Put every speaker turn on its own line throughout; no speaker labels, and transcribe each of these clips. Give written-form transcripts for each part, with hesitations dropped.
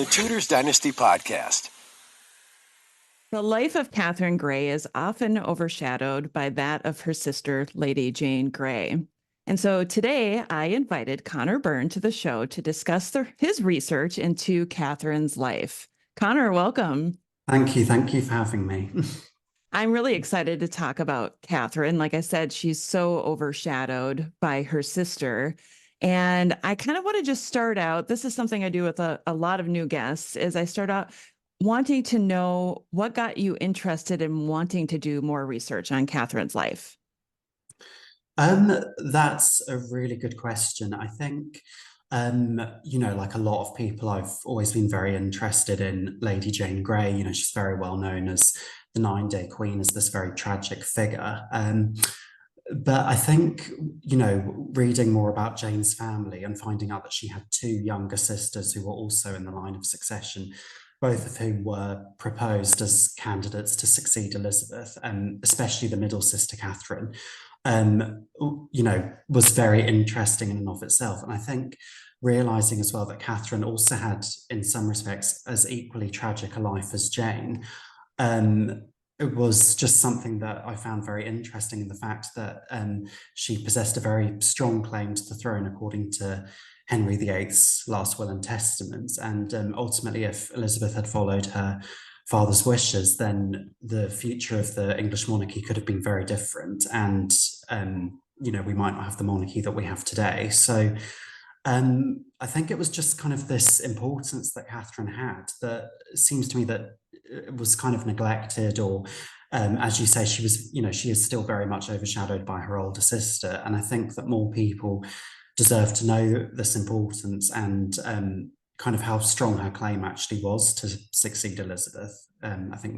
the Tudors Dynasty Podcast.
The life of Catherine Grey is often overshadowed by that of her sister, Lady Jane Grey. And so today I invited Conor Byrne to the show to discuss his research into Catherine's life. Conor, welcome.
Thank you. Thank you for having me.
I'm really excited to talk about Catherine. Like I said, she's so overshadowed by her sister. And I kind of want to just start out. This is something I do with a lot of new guests, is I start out wanting to know what got you interested in wanting to do more research on Catherine's life.
That's a really good question. I think, like a lot of people, I've always been very interested in Lady Jane Grey. You know, she's very well known as the 9-Day Queen, as this very tragic figure. But I think, reading more about Jane's family and finding out that she had two younger sisters who were also in the line of succession, both of whom were proposed as candidates to succeed Elizabeth, especially the middle sister, Catherine, was very interesting in and of itself. And I think realizing as well that Catherine also had, in some respects, as equally tragic a life as Jane, it was just something that I found very interesting, in the fact that she possessed a very strong claim to the throne, according to Henry VIII's last will and testament. And ultimately, if Elizabeth had followed her father's wishes, then the future of the English monarchy could have been very different. And, we might not have the monarchy that we have today. So I think it was just kind of this importance that Catherine had that seems to me that it was kind of neglected, or as you say, she was, she is still very much overshadowed by her older sister. And I think that more people deserve to know this importance and kind of how strong her claim actually was to succeed Elizabeth. I think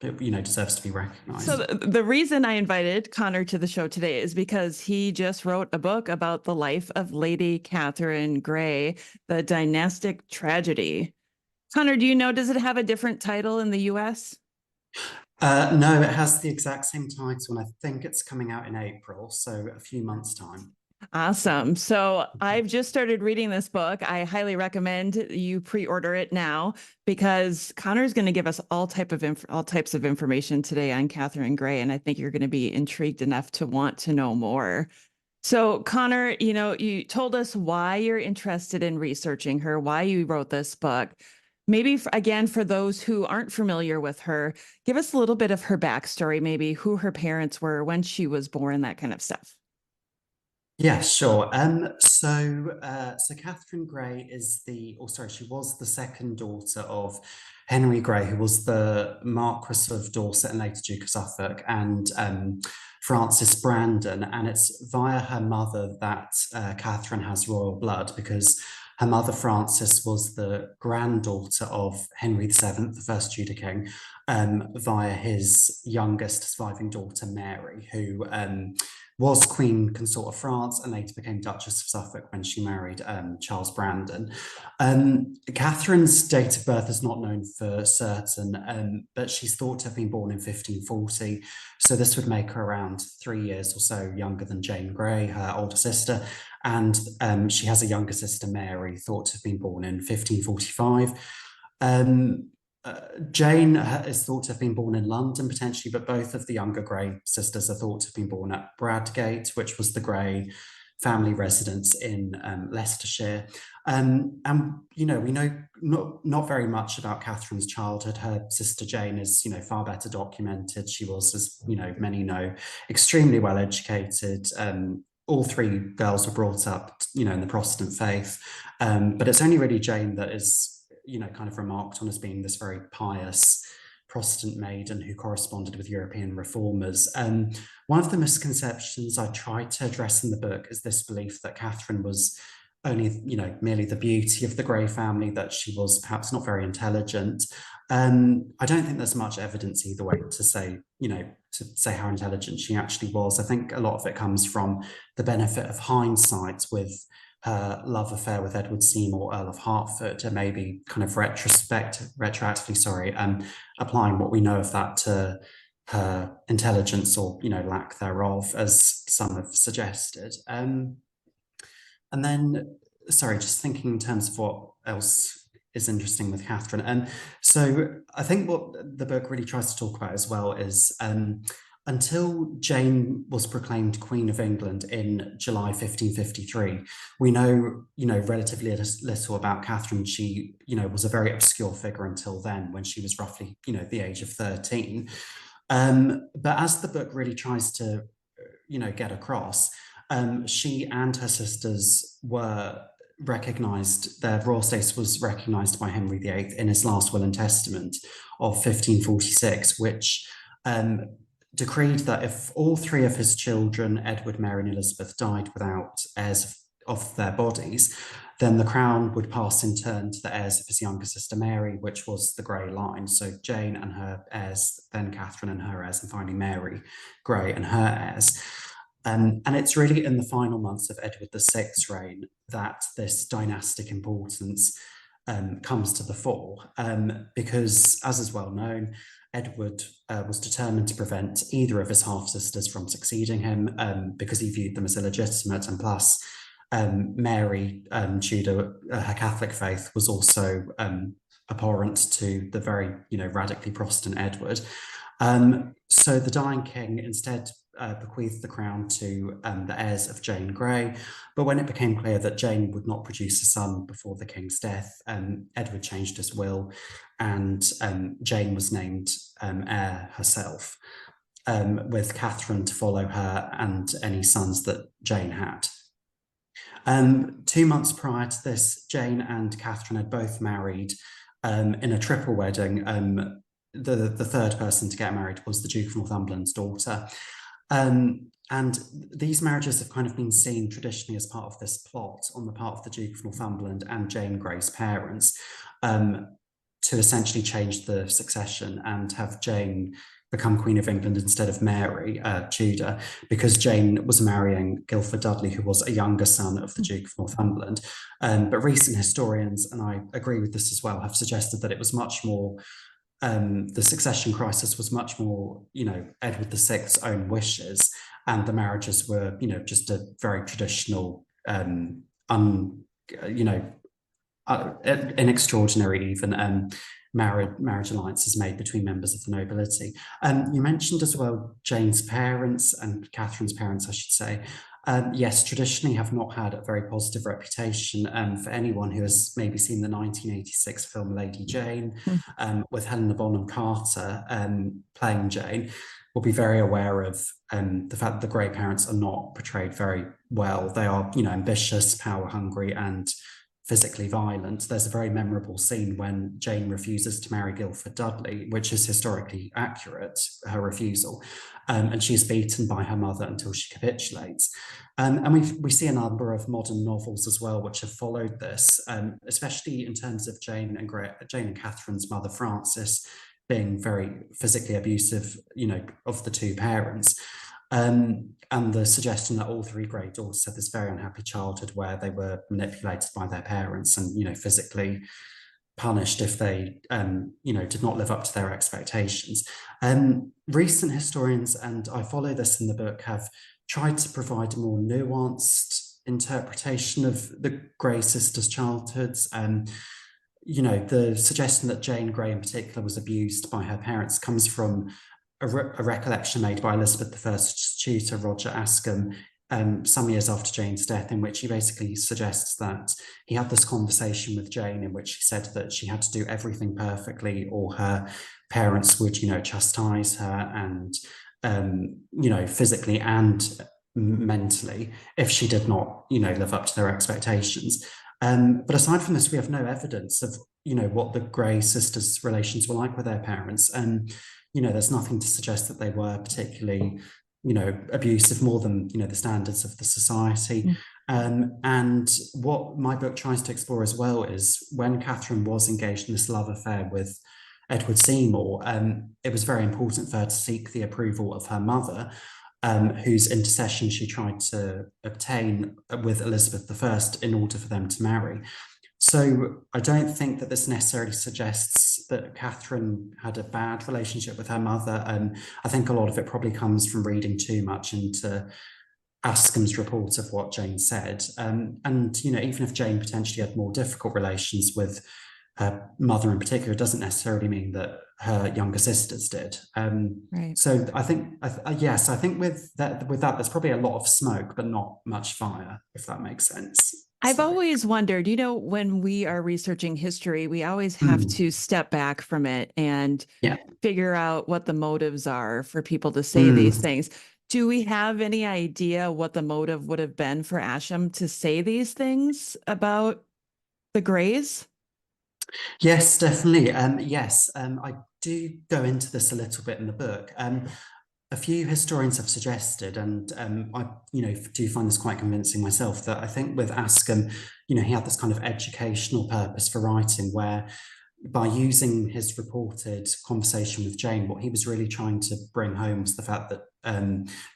deserves to be recognized.
So the reason I invited Conor to the show today is because he just wrote a book about the life of Lady Catherine Grey, The Dynastic Tragedy. Conor, do you know, does it have a different title in the US?
No, it has the exact same title, and I think it's coming out in April, so a few months' time.
Awesome. So I've just started reading this book. I highly recommend you pre-order it now, because Conor's going to give us all types of information today on Catherine Grey, and I think you're going to be intrigued enough to want to know more. So Conor, you told us why you're interested in researching her, why you wrote this book. Maybe again, for those who aren't familiar with her, give us a little bit of her backstory, maybe who her parents were, when she was born, that kind of stuff.
Yeah, sure. So Catherine Grey she was the second daughter of Henry Grey, who was the Marquess of Dorset and later Duke of Suffolk, and Frances Brandon. And it's via her mother that Catherine has royal blood, because her mother, Frances, was the granddaughter of Henry VII, the first Tudor king, via his youngest surviving daughter, Mary, who was Queen Consort of France and later became Duchess of Suffolk when she married Charles Brandon. Catherine's date of birth is not known for certain, but she's thought to have been born in 1540. So this would make her around 3 years or so younger than Jane Grey, her older sister. And she has a younger sister, Mary, thought to have been born in 1545. Jane is thought to have been born in London, potentially, but both of the younger Grey sisters are thought to have been born at Bradgate, which was the Grey family residence in Leicestershire. And, we know not very much about Catherine's childhood. Her sister Jane is, far better documented. She was, as many know, extremely well educated. All three girls were brought up, in the Protestant faith. But it's only really Jane that is kind of remarked on as being this very pious Protestant maiden who corresponded with European reformers. One of the misconceptions I tried to address in the book is this belief that Catherine was only, merely the beauty of the Grey family, that she was perhaps not very intelligent. I don't think there's much evidence either way to say how intelligent she actually was. I think a lot of it comes from the benefit of hindsight, with her love affair with Edward Seymour, Earl of Hertford, and maybe kind of retroactively, applying what we know of that to her intelligence, or lack thereof, as some have suggested. And then, just thinking in terms of what else is interesting with Catherine. And so I think what the book really tries to talk about as well is until Jane was proclaimed Queen of England in July 1553, we know, relatively little about Catherine. She, was a very obscure figure until then, when she was roughly, the age of 13. But as the book really tries to, get across, she and her sisters were recognised, their royal status was recognised by Henry VIII in his last will and testament of 1546, which decreed that if all three of his children, Edward, Mary, and Elizabeth, died without heirs of their bodies, then the crown would pass in turn to the heirs of his younger sister Mary, which was the Grey line. So Jane and her heirs, then Catherine and her heirs, and finally Mary Grey and her heirs. And it's really in the final months of Edward VI's reign that this dynastic importance comes to the fore, because, as is well known, Edward was determined to prevent either of his half-sisters from succeeding him, because he viewed them as illegitimate, and plus Mary Tudor, her Catholic faith was also abhorrent to the very, radically Protestant Edward. So the dying king instead bequeathed the crown to the heirs of Jane Grey, but when it became clear that Jane would not produce a son before the king's death, Edward changed his will, and Jane was named heir herself, with Catherine to follow her and any sons that Jane had. 2 months prior to this, Jane and Catherine had both married in a triple wedding. The third person to get married was the Duke of Northumberland's daughter. And these marriages have kind of been seen traditionally as part of this plot on the part of the Duke of Northumberland and Jane Grey's parents, to essentially change the succession and have Jane become Queen of England instead of Mary Tudor, because Jane was marrying Guildford Dudley, who was a younger son of the Duke of Northumberland. But recent historians, and I agree with this as well, have suggested that it was much more, the succession crisis was much more, Edward VI's own wishes, and the marriages were, just a very traditional, extraordinary even marriage alliances made between members of the nobility. You mentioned as well Jane's parents, and Catherine's parents, I should say. Yes, traditionally have not had a very positive reputation. For anyone who has maybe seen the 1986 film Lady Jane, with Helena Bonham Carter playing Jane, will be very aware of the fact that the Grey parents are not portrayed very well. They are, ambitious, power hungry, and physically violent. There's a very memorable scene when Jane refuses to marry Guildford Dudley, which is historically accurate, her refusal, and she's beaten by her mother until she capitulates. And we see a number of modern novels as well which have followed this, especially in terms of Jane and Catherine's mother Frances being very physically abusive, of the two parents. And the suggestion that all three Grey daughters had this very unhappy childhood where they were manipulated by their parents and, physically punished if they, did not live up to their expectations. Recent historians, and I follow this in the book, have tried to provide a more nuanced interpretation of the Grey sisters' childhoods. The suggestion that Jane Grey in particular was abused by her parents comes from a recollection made by Elizabeth I's tutor, Roger Askham, some years after Jane's death, in which he basically suggests that he had this conversation with Jane in which he said that she had to do everything perfectly or her parents would, chastise her and, physically and mentally if she did not, live up to their expectations. But aside from this, we have no evidence of, what the Grey sisters' relations were like with their parents. And, there's nothing to suggest that they were particularly, abusive, more than, the standards of the society. And what my book tries to explore as well is when Catherine was engaged in this love affair with Edward Seymour, it was very important for her to seek the approval of her mother, whose intercession she tried to obtain with Elizabeth I in order for them to marry. So I don't think that this necessarily suggests that Catherine had a bad relationship with her mother. I think a lot of it probably comes from reading too much into Ascham's report of what Jane said. And, even if Jane potentially had more difficult relations with her mother in particular, doesn't necessarily mean that her younger sisters did.
Right.
So I think, yes, I think with that, there's probably a lot of smoke, but not much fire, if that makes sense.
I've
So,
always wondered, when we are researching history, we always have
mm,
to step back from it and
yeah.
figure out what the motives are for people to say these
Mm.
things. Do we have any idea what the motive would have been for Ascham to say these things about the Greys?
Yes, definitely. Yes, I do go into this a little bit in the book. A few historians have suggested, and I, do find this quite convincing myself, that I think with Ascham, he had this kind of educational purpose for writing, where by using his reported conversation with Jane, what he was really trying to bring home was the fact that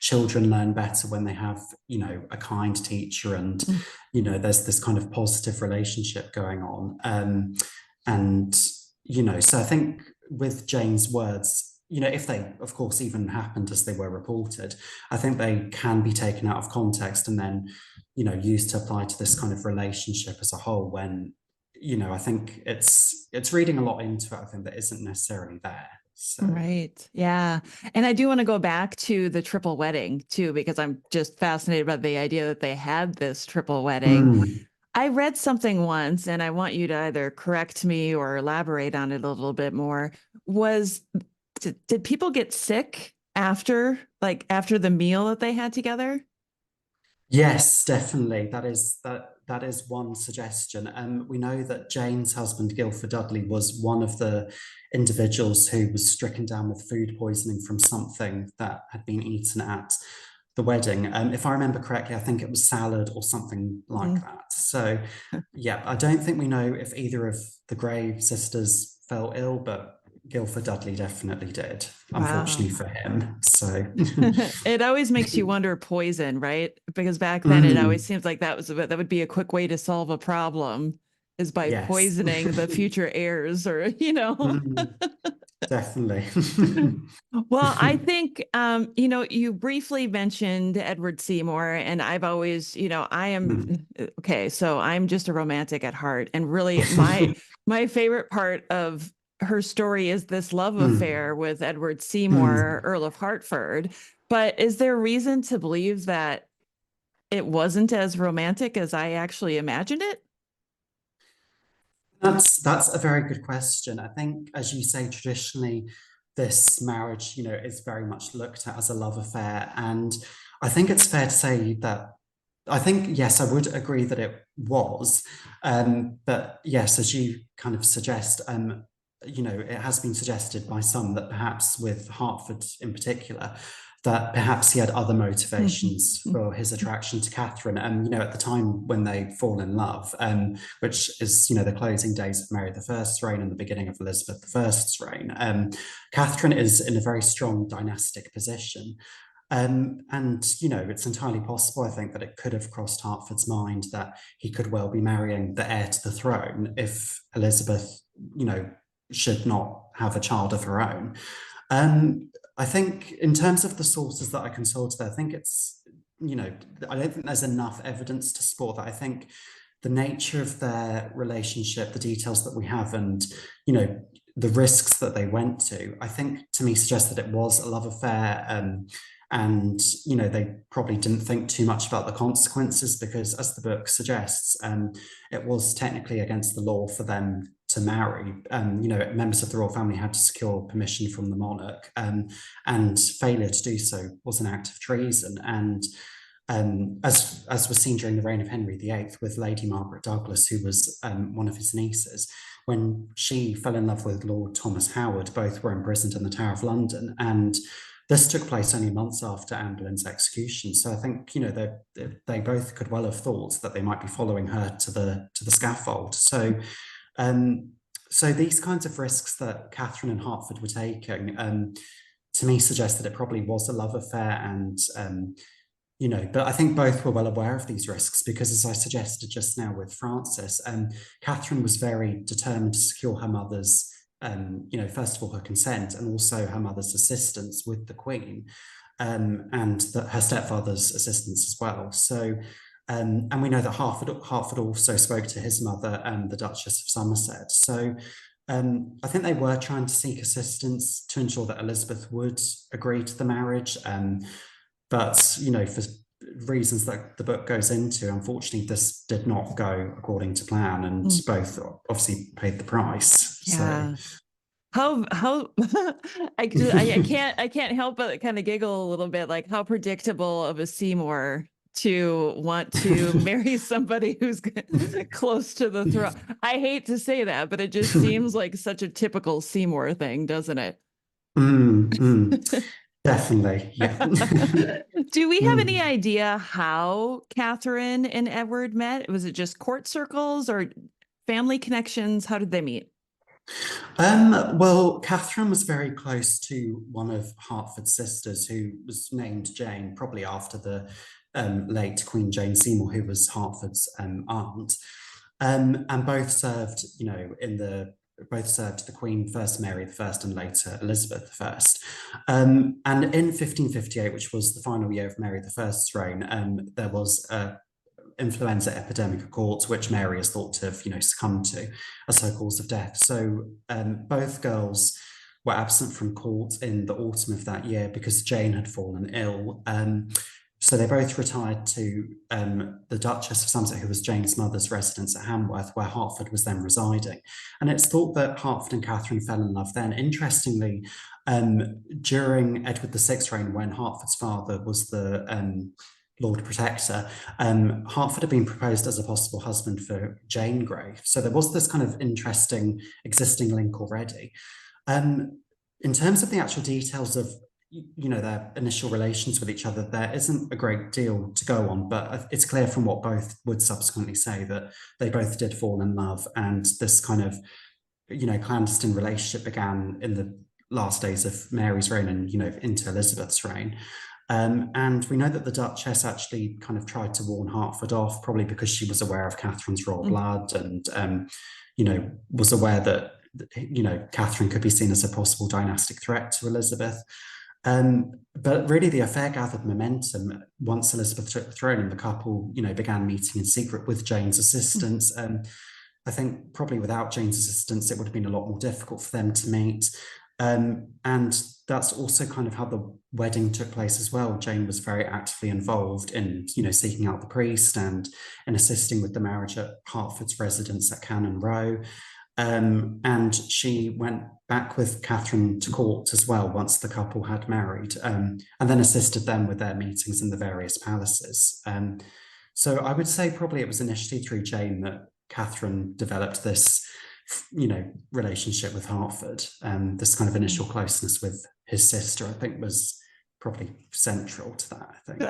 children learn better when they have, a kind teacher, and
Mm.
there's this kind of positive relationship going on. And so I think with Jane's words, if they, of course, even happened as they were reported, I think they can be taken out of context and then, used to apply to this kind of relationship as a whole, when, I think it's reading a lot into it, I think, that isn't necessarily there. So,
Right. Yeah. And I do want to go back to the triple wedding too, because I'm just fascinated by the idea that they had this triple wedding.
mm,
I read something once, and I want you to either correct me or elaborate on it a little bit more. Was did people get sick after the meal that they had together?
yes, definitely. That is one suggestion. We know that Jane's husband, Guilford Dudley, was one of the individuals who was stricken down with food poisoning from something that had been eaten at the wedding. If I remember correctly, I think it was salad or something like
Mm.
that. So, yeah, I don't think we know if either of the Grey sisters fell ill, but Guilford Dudley definitely did,
Wow.
unfortunately for him. So,
It always makes you wonder poison, right? Because back then it always
mm,
seems like that would be a quick way to solve a problem, is by
yes.
poisoning the future heirs, or.
Mm, definitely.
Well, I think you briefly mentioned Edward Seymour, and I've always, I am
Mm.
okay, so I'm just a romantic at heart, and really my favorite part of her story is this love
Mm.
affair with Edward Seymour,
Mm.
Earl of Hertford. But is there reason to believe that it wasn't as romantic as I actually imagined it?
That's a very good question. I think, as you say, traditionally, this marriage, is very much looked at as a love affair. And I think it's fair to say that I think, yes, I would agree that it was. But yes, as you kind of suggest, it has been suggested by some that perhaps with Hertford in particular, that perhaps he had other motivations for his attraction to Catherine. And, at the time when they fall in love, which is, the closing days of Mary I's reign and the beginning of Elizabeth I's reign, Catherine is in a very strong dynastic position. And, it's entirely possible, I think, that it could have crossed Hertford's mind that he could well be marrying the heir to the throne if Elizabeth, should not have a child of her own. I think in terms of the sources that I consulted, I think it's, I don't think there's enough evidence to support that. I think the nature of their relationship, the details that we have, and, the risks that they went to, I think, to me, suggest that it was a love affair. And, they probably didn't think too much about the consequences because, as the book suggests, it was technically against the law for them to marry. Members of the royal family had to secure permission from the monarch, and failure to do so was an act of treason. And as was seen during the reign of Henry VIII with Lady Margaret Douglas, who was one of his nieces, when she fell in love with Lord Thomas Howard, both were imprisoned in the Tower of London. And this took place only months after Anne Boleyn's execution. So I think, they both could well have thought that they might be following her to the scaffold. So so these kinds of risks that Catherine and Hertford were taking, to me, suggest that it probably was a love affair. And but I think both were well aware of these risks because, as I suggested just now with Francis, Catherine was very determined to secure her mother's, first of all, her consent, and also her mother's assistance with the Queen, and her stepfather's assistance as well. So, And we know that Hertford also spoke to his mother, the Duchess of Somerset. So I think they were trying to seek assistance to ensure that Elizabeth would agree to the marriage. But, you know, for reasons that the book goes into, unfortunately, this did not go according to plan, and both obviously paid the price.
Yeah.
So.
How I can't help but kind of giggle a little bit, like how predictable of a Seymour to want to marry somebody who's close to the throne. I hate to say that, but it just seems like such a typical Seymour thing, doesn't it?
Definitely, yeah.
Do we have any idea how Catherine and Edward met? Was it just court circles or family connections? How did they meet?
Well, Catherine was very close to one of Hertford's sisters, who was named Jane, probably after the late Queen Jane Seymour, who was Hertford's aunt. And both served, you know, both served the Queen, first Mary I and later Elizabeth I. And in 1558, which was the final year of Mary I's reign, there was a influenza epidemic at court, which Mary is thought to have, you know, succumbed to as her cause of death. So both girls were absent from court in the autumn of that year because Jane had fallen ill. So they both retired to the Duchess of Somerset, who was Jane's mother's residence at Hamworth, where Hertford was then residing. And it's thought that Hertford and Catherine fell in love then. Interestingly, during Edward VI's reign, when Hertford's father was the Lord Protector, Hertford had been proposed as a possible husband for Jane Grey. So there was this kind of interesting existing link already. In terms of the actual details of, you know, their initial relations with each other, there isn't a great deal to go on, but it's clear from what both would subsequently say that they both did fall in love, and this kind of, you know, clandestine relationship began in the last days of Mary's reign and, you know, into Elizabeth's reign. And we know that the Duchess actually kind of tried to warn Hertford off, probably because she was aware of Catherine's royal blood and, you know, was aware that, you know, Catherine could be seen as a possible dynastic threat to Elizabeth. But really the affair gathered momentum once Elizabeth took the throne, and the couple, you know, began meeting in secret with Jane's assistance. I think probably without Jane's assistance, it would have been a lot more difficult for them to meet. And that's also kind of how the wedding took place as well. Jane was very actively involved in, you know, seeking out the priest and in assisting with the marriage at Hertford's residence at Cannon Row. And she went back with Catherine to court as well once the couple had married, and then assisted them with their meetings in the various palaces. So I would say probably it was initially through Jane that Catherine developed this, you know, relationship with Hertford. This kind of initial closeness with his sister, I think, was probably central to that, I think.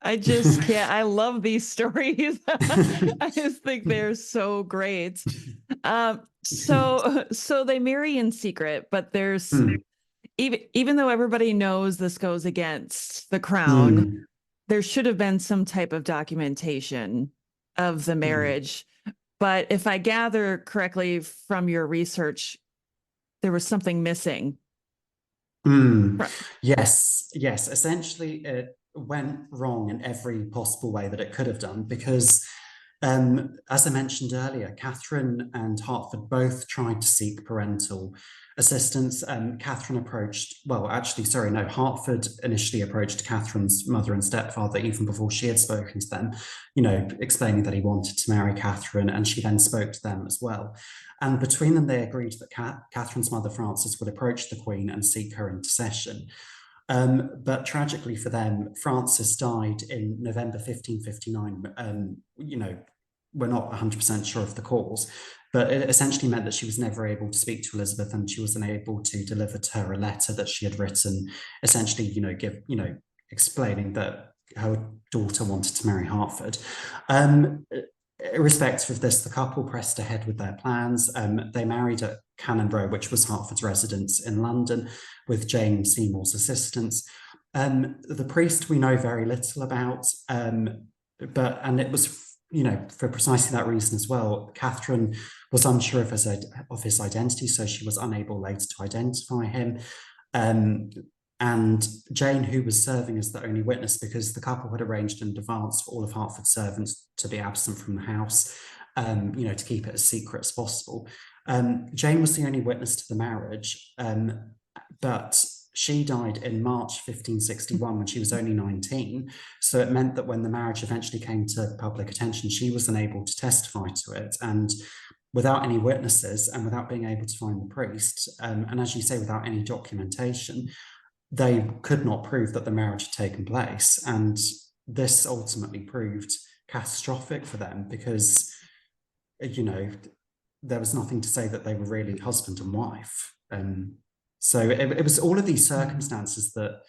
I just can't. I love these stories. I just think they're so great. So they marry in secret, but there's even though everybody knows this goes against the crown, there should have been some type of documentation of the marriage. But if I gather correctly from your research, there was something missing.
Yes. Essentially, it went wrong in every possible way that it could have done, because as I mentioned earlier, Catherine and Hertford both tried to seek parental assistance. Hertford initially approached Catherine's mother and stepfather even before she had spoken to them, you know, explaining that he wanted to marry Catherine, and she then spoke to them as well. And between them, they agreed that Catherine's mother, Frances, would approach the Queen and seek her intercession. But tragically for them, Frances died in November 1559. You know, we're not 100% sure of the cause, but it essentially meant that she was never able to speak to Elizabeth, and she was unable to deliver to her a letter that she had written, essentially, you know, explaining that her daughter wanted to marry Hertford. Irrespective of this, the couple pressed ahead with their plans. They married at Cannon Row, which was Hertford's residence in London, with Jane Seymour's assistance. The priest we know very little about, and it was, you know, for precisely that reason as well. Catherine was unsure of his identity, so she was unable later to identify him. And Jane, who was serving as the only witness, because the couple had arranged in advance for all of Hertford's servants to be absent from the house, to keep it as secret as possible. Jane was the only witness to the marriage, but she died in March 1561 when she was only 19. So it meant that when the marriage eventually came to public attention, she was unable to testify to it. And without any witnesses and without being able to find the priest, and as you say, without any documentation, they could not prove that the marriage had taken place. And this ultimately proved catastrophic for them because, there was nothing to say that they were really husband and wife. So it was all of these circumstances that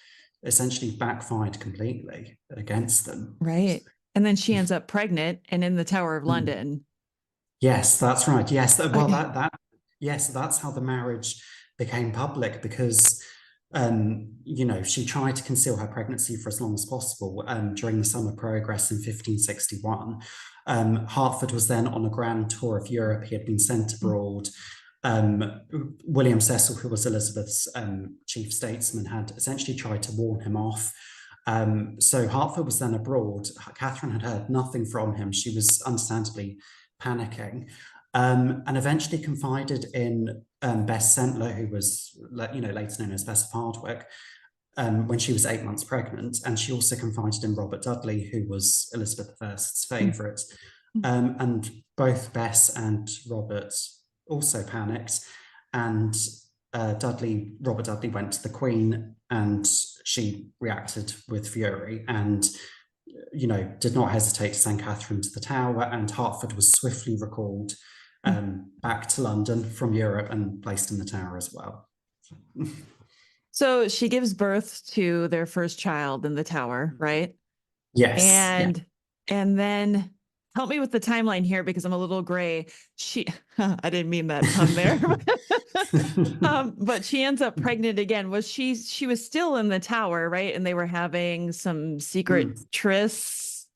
essentially backfired completely against them.
Right. And then she ends up pregnant and in the Tower of London.
Yes, that's right. Yes. Well, yes, that's how the marriage became public because she tried to conceal her pregnancy for as long as possible during the Summer Progress in 1561. Hertford was then on a grand tour of Europe. He had been sent abroad. William Cecil, who was Elizabeth's chief statesman, had essentially tried to warn him off. So Hertford was then abroad. Catherine had heard nothing from him. She was understandably panicking. And eventually confided in Bess Sentler, who was, later known as Bess of Hardwicke, when she was 8 months pregnant. And she also confided in Robert Dudley, who was Elizabeth I's favourite. And both Bess and Robert also panicked. And Robert Dudley went to the Queen and she reacted with fury and did not hesitate to send Catherine to the Tower, and Hertford was swiftly recalled back to London from Europe and placed in the Tower as well.
So she gives birth to their first child in the Tower, right?
Yes.
And then help me with the timeline here because I'm a little gray. I didn't mean that pun there. But she ends up pregnant again. She was still in the Tower, right? And they were having some secret trysts.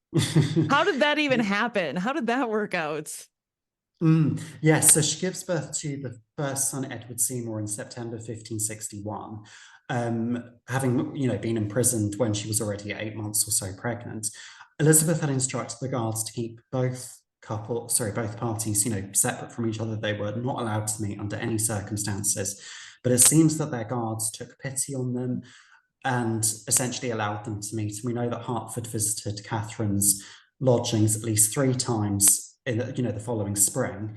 How did that even happen? How did that work out?
Yes, so she gives birth to the first son, Edward Seymour, in September 1561, having been imprisoned when she was already 8 months or so pregnant. Elizabeth had instructed the guards to keep both parties, separate from each other. They were not allowed to meet under any circumstances. But it seems that their guards took pity on them and essentially allowed them to meet. And we know that Hertford visited Catherine's lodgings at least 3 times in the following spring,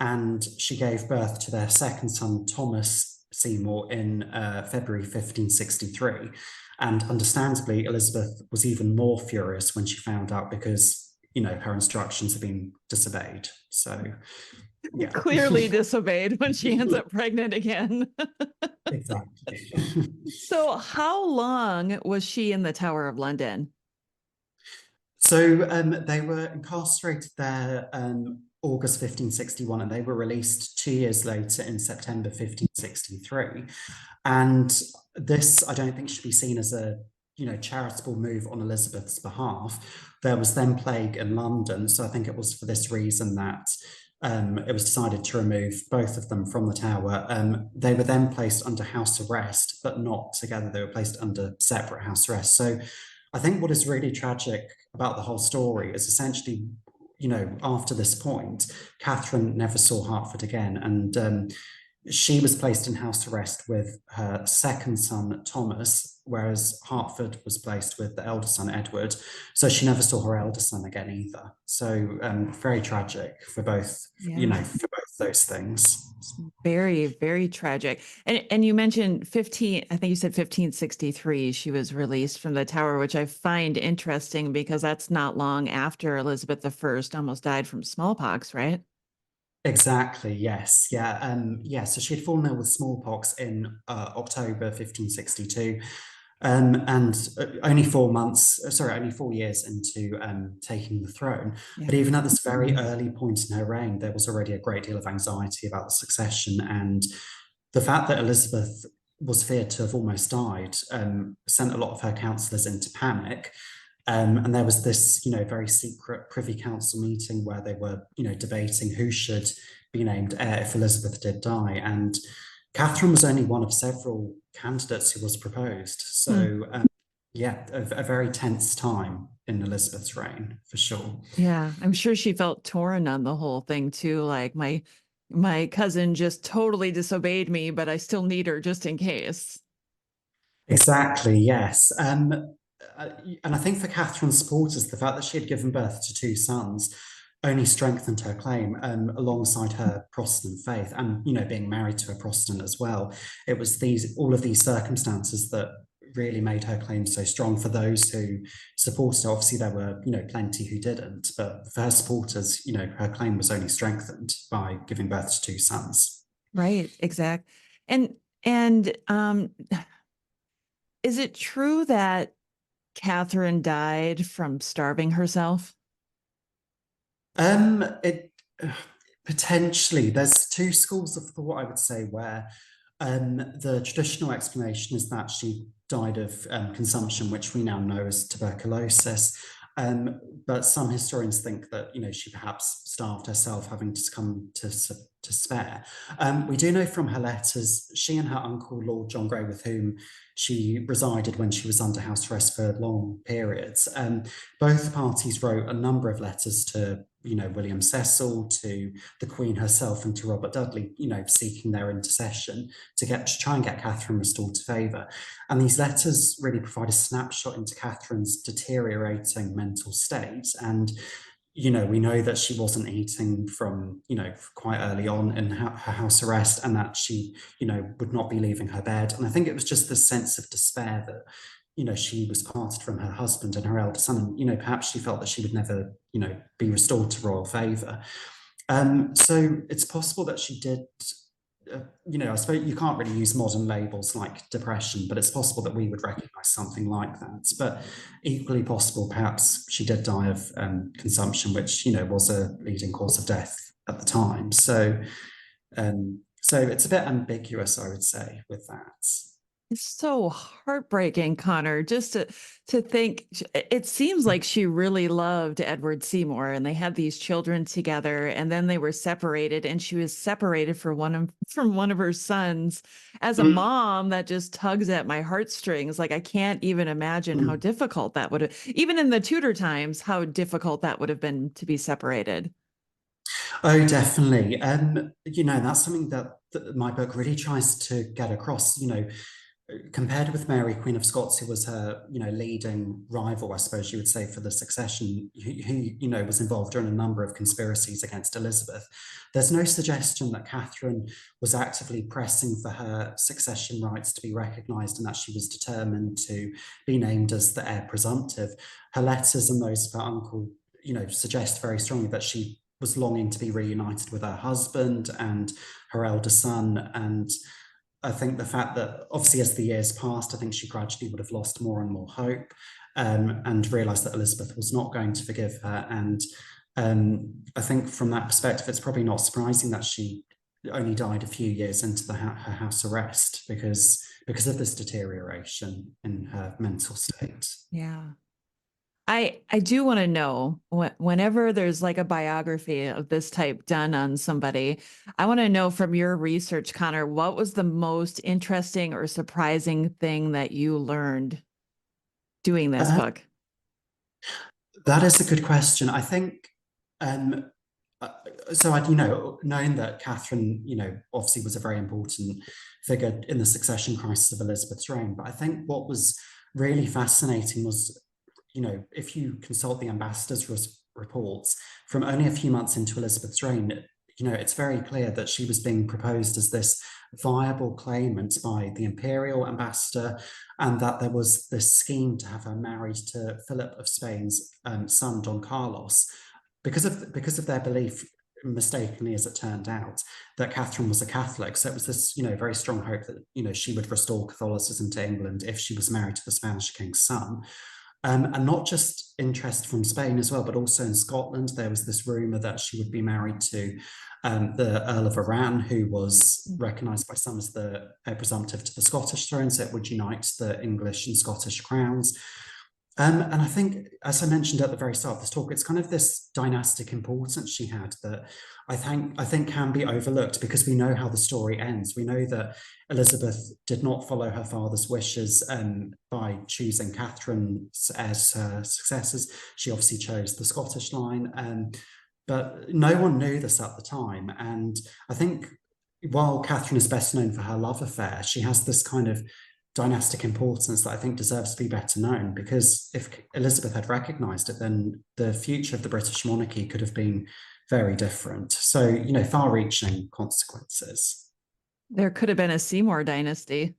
and she gave birth to their second son, Thomas Seymour, in February 1563. And understandably, Elizabeth was even more furious when she found out because, her instructions had been disobeyed. So, yeah.
Clearly disobeyed when she ends up pregnant again.
Exactly.
So how long was she in the Tower of London?
So they were incarcerated there August 1561, and they were released 2 years later in September 1563. And this, I don't think, should be seen as a charitable move on Elizabeth's behalf. There was then plague in London, so I think it was for this reason that it was decided to remove both of them from the Tower. They were then placed under house arrest, but not together. They were placed under separate house arrest. So I think what is really tragic about the whole story is essentially, after this point, Catherine never saw Hertford again. And she was placed in house arrest with her second son, Thomas, whereas Hertford was placed with the elder son, Edward. So she never saw her elder son again either. So very tragic for both, for both those things.
Very, very tragic. And you mentioned I think you said 1563, she was released from the Tower, which I find interesting because that's not long after Elizabeth I almost died from smallpox, right?
Exactly. Yes. Yeah. So she had fallen ill with smallpox in October 1562, and only 4 years into taking the throne. Yeah. But even at this very early point in her reign, there was already a great deal of anxiety about the succession, and the fact that Elizabeth was feared to have almost died sent a lot of her councillors into panic. And there was this, very secret Privy Council meeting where they were, debating who should be named heir if Elizabeth did die. And Catherine was only one of several candidates who was proposed. So, yeah, a very tense time in Elizabeth's reign, for sure.
Yeah, I'm sure she felt torn on the whole thing too. Like my cousin just totally disobeyed me, but I still need her just in case.
Exactly, yes. And I think for Catherine's supporters, the fact that she had given birth to two sons only strengthened her claim, alongside her Protestant faith, and being married to a Protestant as well. It was all of these circumstances that really made her claim so strong. For those who supported her, obviously there were plenty who didn't, but for her supporters, her claim was only strengthened by giving birth to two sons.
Right, exact. And is it true that Catherine died from starving herself?
It potentially, there's two schools of thought, I would say, where the traditional explanation is that she died of consumption, which we now know as tuberculosis. But some historians think that she perhaps starved herself, having to come to spare. We do know from her letters, she and her uncle Lord John Grey, with whom she resided when she was under house arrest for long periods, both parties wrote a number of letters to William Cecil, to the Queen herself, and to Robert Dudley, seeking their intercession to try and get Catherine restored to favour. And these letters really provide a snapshot into Catherine's deteriorating mental state. And we know that she wasn't eating from quite early on in her house arrest, and that she would not be leaving her bed. And I think it was just this sense of despair that she was parted from her husband and her eldest son, and perhaps she felt that she would never be restored to royal favour. So it's possible that she did. I suppose you can't really use modern labels like depression, but it's possible that we would recognise something like that. But equally possible, perhaps she did die of consumption, which was a leading cause of death at the time. So it's a bit ambiguous, I would say, with that.
It's so heartbreaking, Connor, just to think. It seems like she really loved Edward Seymour, and they had these children together, and then they were separated, and she was separated from one of her sons. As a mom, that just tugs at my heartstrings. Like, I can't even imagine how difficult that would have, even in the Tudor times, how difficult that would have been to be separated.
Oh, definitely. That's something that my book really tries to get across. Compared with Mary, Queen of Scots, who was her, leading rival, I suppose you would say, for the succession, who was involved in a number of conspiracies against Elizabeth. There's no suggestion that Catherine was actively pressing for her succession rights to be recognised, and that she was determined to be named as the heir presumptive. Her letters and those of her uncle, suggest very strongly that she was longing to be reunited with her husband and her elder son. And I think the fact that, obviously, as the years passed, I think she gradually would have lost more and more hope, and realised that Elizabeth was not going to forgive her. And I think from that perspective, it's probably not surprising that she only died a few years into her house arrest because of this deterioration in her mental state.
Yeah. I do want to know, whenever there's like a biography of this type done on somebody, I want to know from your research, Connor, what was the most interesting or surprising thing that you learned doing this book?
That is a good question. I think, so I, knowing that Catherine, obviously was a very important figure in the succession crisis of Elizabeth's reign, but I think what was really fascinating was, if you consult the ambassador's reports from only a few months into Elizabeth's reign, it's very clear that she was being proposed as this viable claimant by the imperial ambassador, and that there was this scheme to have her married to Philip of Spain's son, Don Carlos, because of their belief, mistakenly as it turned out, that Catherine was a Catholic. So it was this, very strong hope that, she would restore Catholicism to England if she was married to the Spanish king's son. And not just interest from Spain as well, but also in Scotland. There was this rumour that she would be married to the Earl of Arran, who was recognised by some as the heir presumptive to the Scottish throne, so it would unite the English and Scottish crowns. And I think, as I mentioned at the very start of this talk, it's kind of this dynastic importance she had that I think can be overlooked because we know how the story ends. We know that Elizabeth did not follow her father's wishes by choosing Catherine as her successors. She obviously chose the Scottish line, but no one knew this at the time. And I think while Catherine is best known for her love affair, she has this kind of dynastic importance that I think deserves to be better known, because if Elizabeth had recognised it, then the future of the British monarchy could have been very different. So, you know, far-reaching consequences.
There could have been a Seymour dynasty.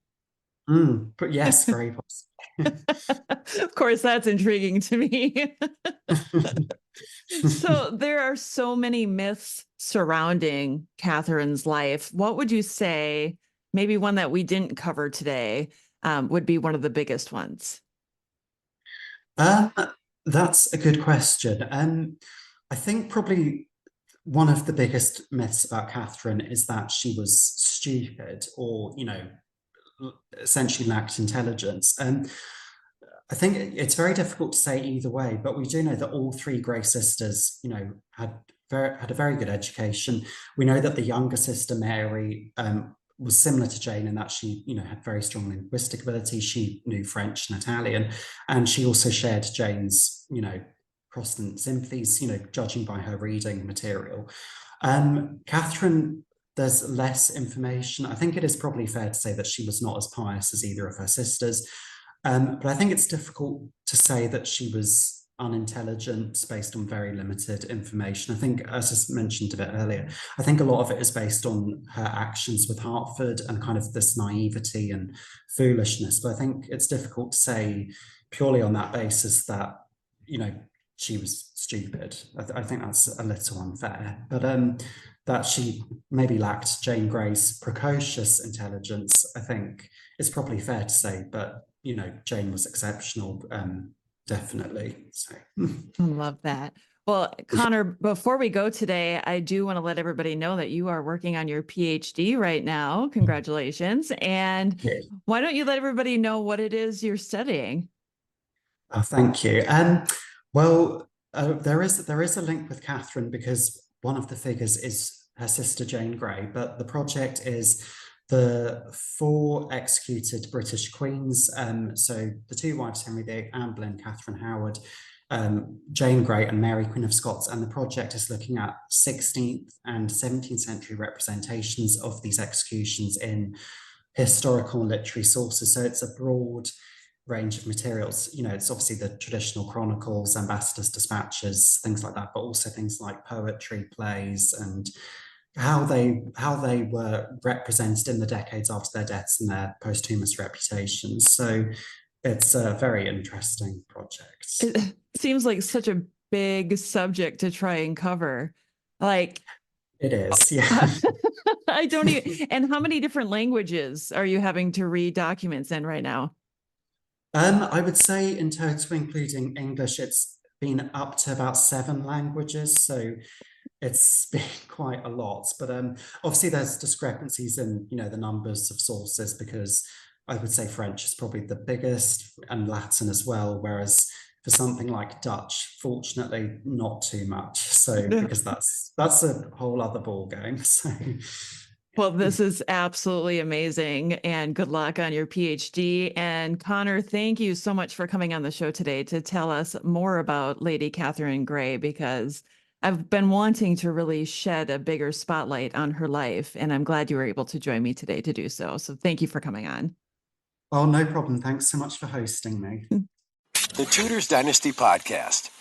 But yes, very possible.
Of course, that's intriguing to me. So there are so many myths surrounding Catherine's life. What would you say, maybe one that we didn't cover today, would be one of the biggest ones?
That's a good question. I think probably one of the biggest myths about Catherine is that she was stupid or, you know, essentially lacked intelligence. I think it's very difficult to say either way, but we do know that all three Grey sisters, you know, had a very good education. We know that the younger sister, Mary, was similar to Jane in that she, you know, had very strong linguistic ability. She knew French and Italian, and she also shared Jane's, you know, Protestant sympathies, you know, judging by her reading material. Catherine, there's less information. I think it is probably fair to say that she was not as pious as either of her sisters. But I think it's difficult to say that she was unintelligent based on very limited information. I think, as I mentioned a bit earlier, I think a lot of it is based on her actions with Hertford and kind of this naivety and foolishness. But I think it's difficult to say purely on that basis that, you know, she was stupid. I think that's a little unfair. But that she maybe lacked Jane Grey's precocious intelligence, I think it's probably fair to say. But you know, Jane was exceptional, definitely. So
I love that. Well, Conor, before we go today, I do want to let everybody know that you are working on your PhD right now. Congratulations. And why don't you let everybody know what it is you're studying?
Oh, thank you. Well, there is a link with Catherine because one of the figures is her sister Jane Grey, but the project is the 4 executed British queens. So the 2 wives, Henry VIII, Anne Boleyn, Catherine Howard, Jane Grey and Mary, Queen of Scots. And the project is looking at 16th and 17th century representations of these executions in historical and literary sources. So it's a broad range of materials. You know, it's obviously the traditional chronicles, ambassadors' dispatches, things like that, but also things like poetry, plays, and how they were represented in the decades after their deaths and their posthumous reputations. So it's a very interesting project.
It seems like such a big subject to try and cover. Like
it is, yeah.
I don't even. And how many different languages are you having to read documents in right now?
I would say in total, including English, it's been up to about 7 languages. So it's been quite a lot, but obviously there's discrepancies in, you know, the numbers of sources, because I would say French is probably the biggest, and Latin as well, whereas for something like Dutch, fortunately, not too much. So because that's a whole other ball game. So
well, this is absolutely amazing, and good luck on your PhD. And Conor, thank you so much for coming on the show today to tell us more about Lady Catherine Grey, because I've been wanting to really shed a bigger spotlight on her life, and I'm glad you were able to join me today to do so. So thank you for coming on.
Oh, no problem. Thanks so much for hosting me.
The Tudors Dynasty Podcast.